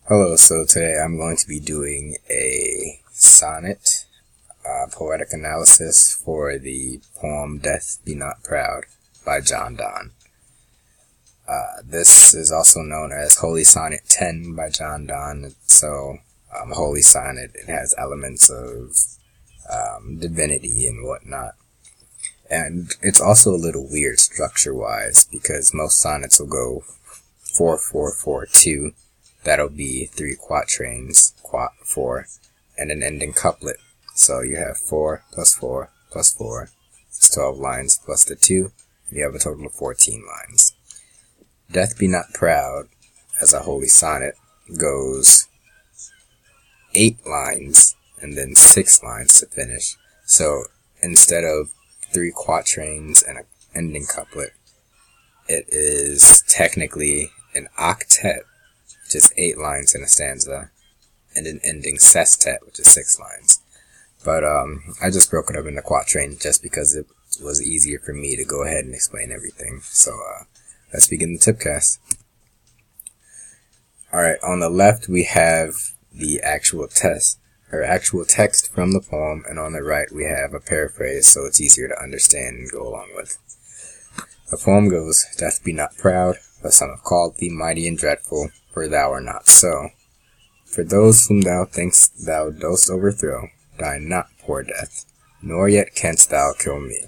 Hello, so today I'm going to be doing a sonnet, poetic analysis for the poem Death Be Not Proud by John Donne. This is also known as Holy Sonnet 10 by John Donne. So, Holy Sonnet, it has elements of divinity and whatnot. And it's also a little weird structure-wise because most sonnets will go 4-4-4-2. That'll be 3 quatrains, 4, and an ending couplet. So you have 4 plus 4 plus 4. It's 12 lines plus the 2. And you have a total of 14 lines. Death Be Not Proud, as a holy sonnet, goes 8 lines and then 6 lines to finish. So instead of 3 quatrains and an ending couplet, it is technically an octet, which is 8 lines in a stanza, and an ending sestet, which is 6 lines. But I just broke it up into quatrains just because it was easier for me to go ahead and explain everything. So let's begin the tipcast. Alright, on the left we have the actual text from the poem, and on the right we have a paraphrase so it's easier to understand and go along with. The poem goes, Death be not proud, but some have called thee mighty and dreadful, for thou art not so. For those whom thou think'st thou dost overthrow, die not, poor death, nor yet canst thou kill me.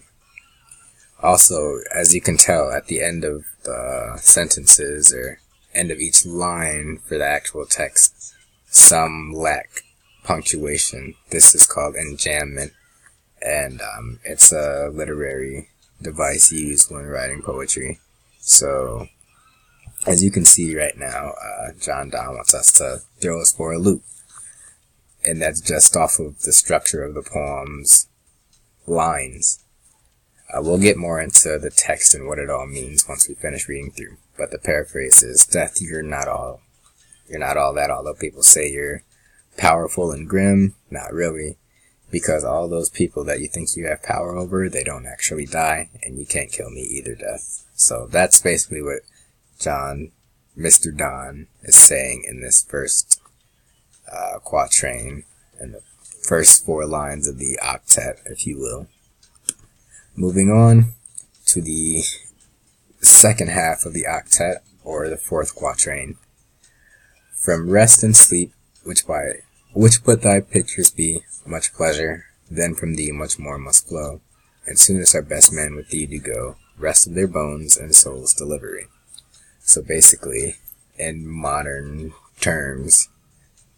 Also, as you can tell at the end of the sentences, or end of each line for the actual text, some lack punctuation. This is called enjambment, and it's a literary device used when writing poetry. So, as you can see right now, John Donne wants us to throw us for a loop. And that's just off of the structure of the poem's lines. We'll get more into the text and what it all means once we finish reading through. But the paraphrase is, Death, you're not all that, although people say you're powerful and grim. Not really. Because all those people that you think you have power over, they don't actually die, and you can't kill me either, Death. So that's basically what Mr. Donne is saying in this first quatrain, and the first 4 lines of the octet, if you will. Moving on to the second half of the octet, or the 4th quatrain. From rest and sleep, which but thy pictures be, much pleasure, then from thee much more must flow, and soonest our best men with thee do go, rest of their bones and souls delivery. So basically, in modern terms,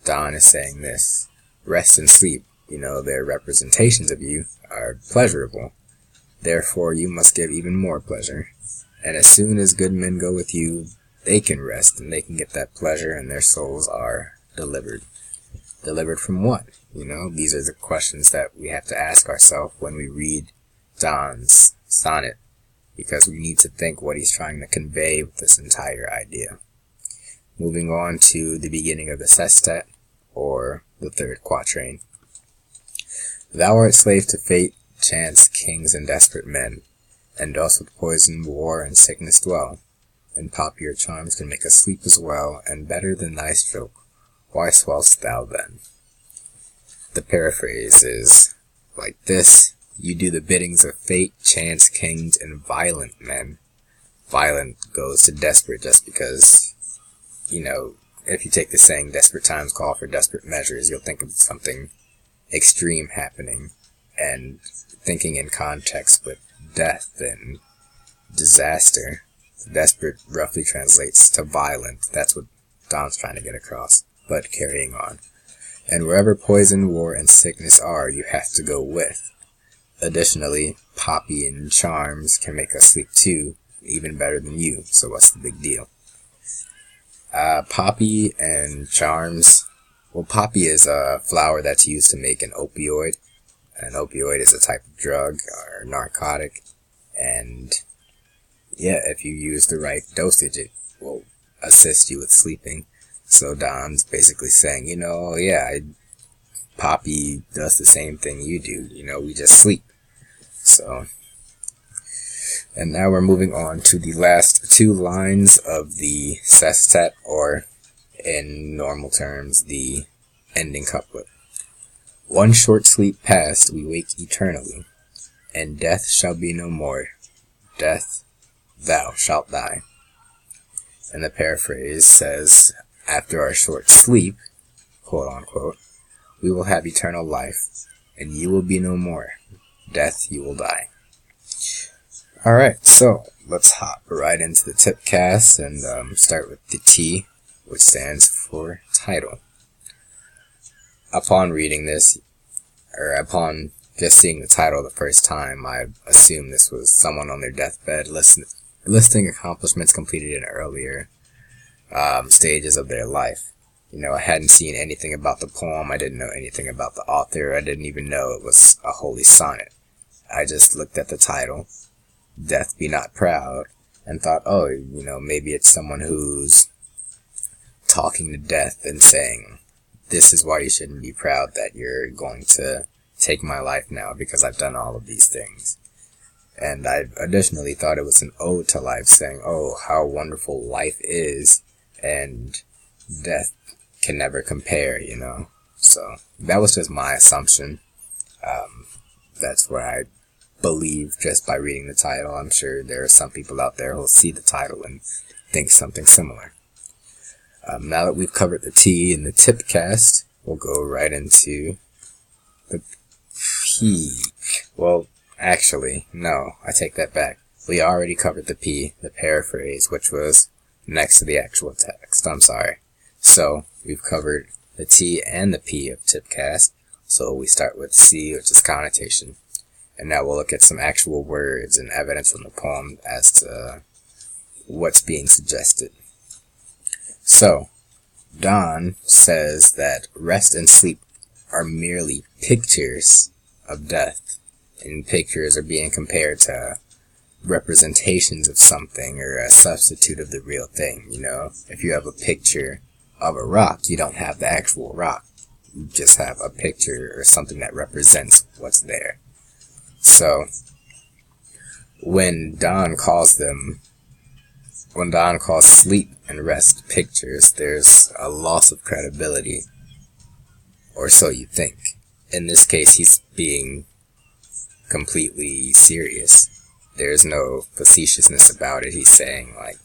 Donne is saying this: rest and sleep, their representations of you are pleasurable. Therefore, you must give even more pleasure. And as soon as good men go with you, they can rest and they can get that pleasure, and their souls are delivered. Delivered from what? These are the questions that we have to ask ourselves when we read Donne's sonnet, because we need to think what he's trying to convey with this entire idea. Moving on to the beginning of the sestet, or the 3rd quatrain. Thou art slave to fate, chance, kings, and desperate men, and dost with poison, war, and sickness dwell, and popular charms can make us sleep as well, and better than thy stroke, why swell'st thou then? The paraphrase is like this: you do the biddings of fate, chance, kings, and violent men. Violent goes to desperate just because, if you take the saying, desperate times call for desperate measures, you'll think of something extreme happening, and thinking in context with death and disaster, desperate roughly translates to violent. That's what Donne's trying to get across, but carrying on. And wherever poison, war, and sickness are, you have to go with. Additionally, poppy and charms can make us sleep too, even better than you, so what's the big deal? Poppy and charms. Well, poppy is a flower that's used to make an opioid. An opioid is a type of drug or narcotic, and if you use the right dosage, it will assist you with sleeping. So Donne's basically saying, poppy does the same thing you do, we just sleep. So, and now we're moving on to the last 2 lines of the sestet, or in normal terms, the ending couplet. One short sleep past, we wake eternally, and death shall be no more. Death, thou shalt die. And the paraphrase says, after our short sleep, quote unquote, we will have eternal life, and you will be no more. Death, you will die. Alright, so let's hop right into the TPCASTT and start with the T, which stands for title. Upon reading this, or upon just seeing the title the first time, I assumed this was someone on their deathbed listing accomplishments completed in earlier stages of their life. You know, I hadn't seen anything about the poem, I didn't know anything about the author, I didn't even know it was a holy sonnet. I just looked at the title, Death Be Not Proud, and thought, oh, you know, maybe it's someone who's talking to death and saying, this is why you shouldn't be proud that you're going to take my life now because I've done all of these things. And I additionally thought it was an ode to life, saying, oh, how wonderful life is, and death can never compare, you know. So that was just my assumption. That's what I believe just by reading the title. I'm sure there are some people out there who'll see the title and think something similar. Now that we've covered the T in the TPCASTT, we'll go right into the P. Well, actually, no, I take that back. We already covered the P, the paraphrase, which was next to the actual text. I'm sorry. So, we've covered the T and the P of TPCASTT. So we start with C, which is connotation. And now we'll look at some actual words and evidence from the poem as to what's being suggested. So, Don says that rest and sleep are merely pictures of death. And pictures are being compared to representations of something or a substitute of the real thing. You know, if you have a picture of a rock, you don't have the actual rock. You just have a picture or something that represents what's there. So, when Don calls sleep and rest pictures, there's a loss of credibility, or so you think. In this case, he's being completely serious. There's no facetiousness about it. He's saying, like,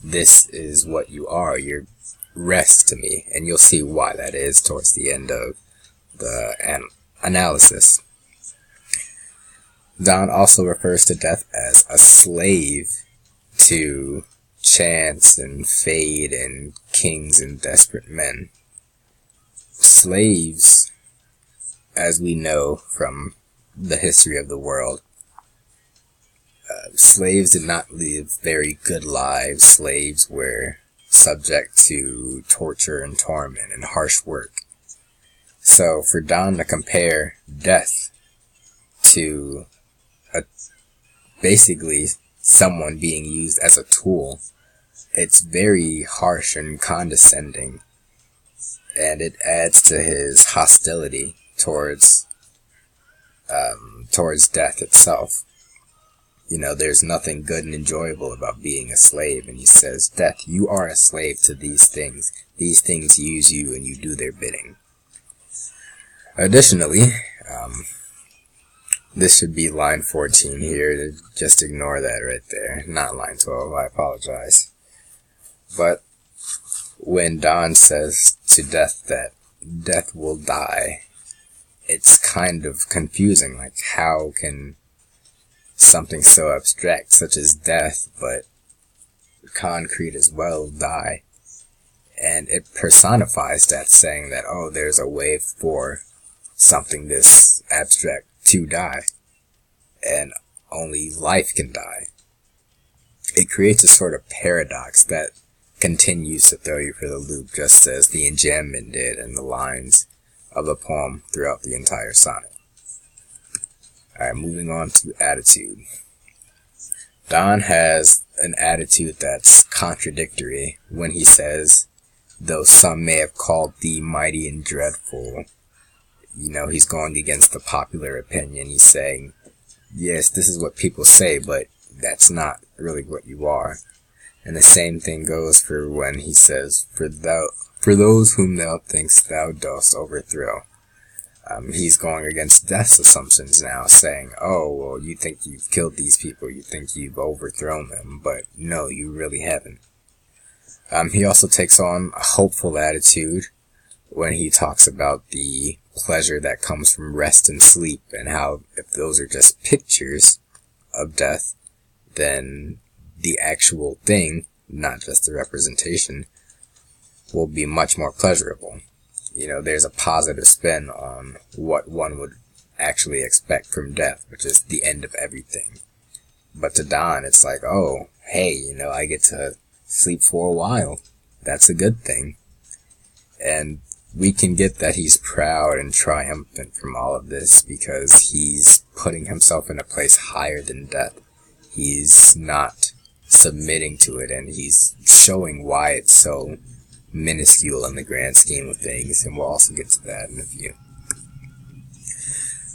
this is what you are. You're rest to me, and you'll see why that is towards the end of the analysis. Don also refers to death as a slave to chance and fate and kings and desperate men. Slaves, as we know from the history of the world, slaves did not live very good lives. Slaves were subject to torture and torment and harsh work. So for Don to compare death to basically someone being used as a tool, it's very harsh and condescending, and it adds to his hostility towards death itself. You know, there's nothing good and enjoyable about being a slave, and he says, death, you are a slave to these things. These things use you and you do their bidding. Additionally, this should be line 14 here, just ignore that right there, not line 12, I apologize. But when Don says to death that death will die, it's kind of confusing, like how can something so abstract such as death, but concrete as well, die? And it personifies death, saying that, oh, there's a way for something this abstract to die, and only life can die. It creates a sort of paradox that continues to throw you for the loop, just as the enjambment did in the lines of the poem throughout the entire sonnet. Alright, moving on to attitude. Don has an attitude that's contradictory when he says, though some may have called thee mighty and dreadful. You know, he's going against the popular opinion. He's saying, yes, this is what people say, but that's not really what you are. And the same thing goes for when he says, for For those whom thou thinkst thou dost overthrow. He's going against death's assumptions now, saying, oh, well, you think you've killed these people, you think you've overthrown them, but no, you really haven't. He also takes on a hopeful attitude when he talks about the pleasure that comes from rest and sleep, and how if those are just pictures of death, then the actual thing, not just the representation, will be much more pleasurable. There's a positive spin on what one would actually expect from death, which is the end of everything. But to Don, it's like, oh, hey, I get to sleep for a while. That's a good thing. And we can get that he's proud and triumphant from all of this because he's putting himself in a place higher than death. He's not submitting to it, and he's showing why it's so minuscule in the grand scheme of things, and we'll also get to that in a few.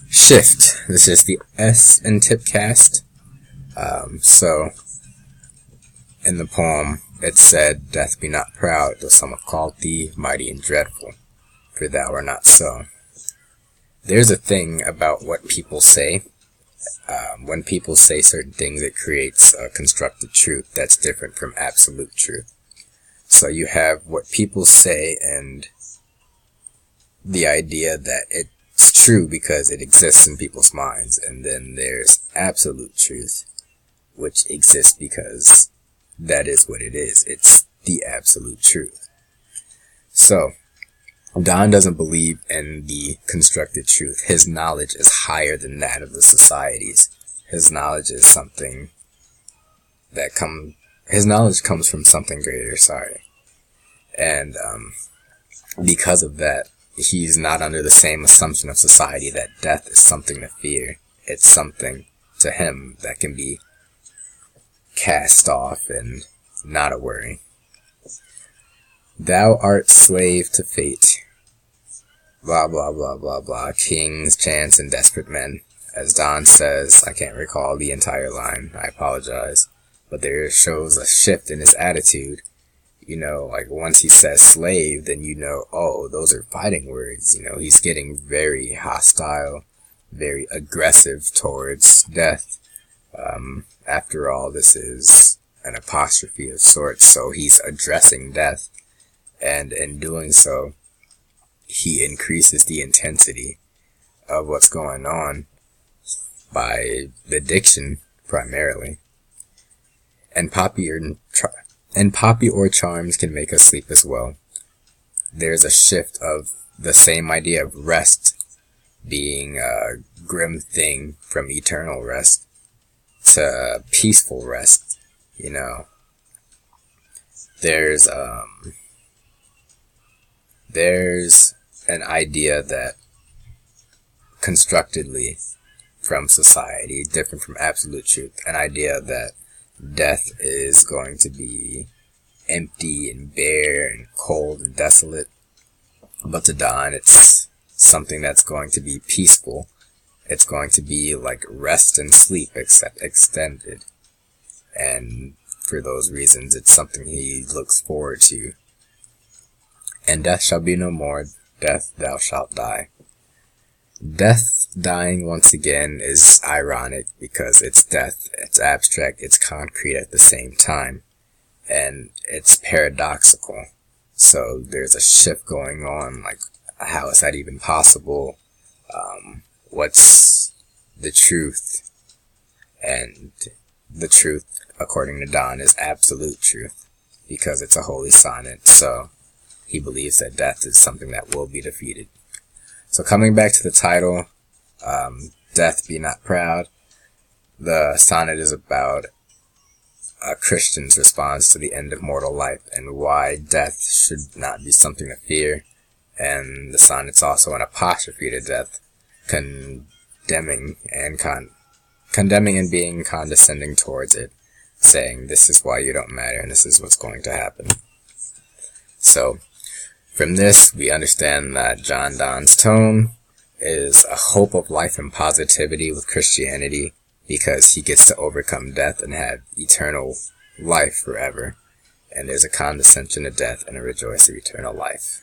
Shift. This is the S in TPCASTT. So, in the poem, it said, death be not proud, though some have called thee mighty and dreadful, for thou art not so. There's a thing about what people say. When people say certain things, it creates a constructed truth that's different from absolute truth. So you have what people say and the idea that it's true because it exists in people's minds. And then there's absolute truth, which exists because that is what it is. It's the absolute truth. So Don doesn't believe in the constructed truth. His knowledge is higher than that of the societies. His knowledge is something that his knowledge comes from something greater, And because of that, he's not under the same assumption of society that death is something to fear. It's something to him that can be cast off and not a worry. Thou art slave to fate. Blah, blah, blah, blah, blah. Kings, chance, and desperate men. As Don says, I can't recall the entire line. I apologize. But there shows a shift in his attitude. Like once he says slave, then oh, those are fighting words. He's getting very hostile, very aggressive towards death. After all, this is an apostrophe of sorts, so he's addressing death. And in doing so, he increases the intensity of what's going on by the diction, primarily. And poppy or charms can make us sleep as well. There's a shift of the same idea of rest being a grim thing from eternal rest to peaceful rest. There's an idea that constructedly from society, different from absolute truth, an idea that death is going to be empty and bare and cold and desolate. But to Don, it's something that's going to be peaceful. It's going to be like rest and sleep, except extended. And for those reasons, it's something he looks forward to. And death shall be no more, death thou shalt die. Death dying once again is ironic because it's death, it's abstract, it's concrete at the same time, and it's paradoxical. So there's a shift going on, like how is that even possible? What's the truth? And the truth, according to Don, is absolute truth because it's a holy sonnet, so he believes that death is something that will be defeated. So coming back to the title, Death Be Not Proud, the sonnet is about a Christian's response to the end of mortal life and why death should not be something to fear. And the sonnet's also an apostrophe to death, condemning and being condescending towards it, saying this is why you don't matter and this is what's going to happen. So from this, we understand that John Donne's tone is a hope of life and positivity with Christianity because he gets to overcome death and have eternal life forever. and there's a condescension of death and a rejoicing of eternal life.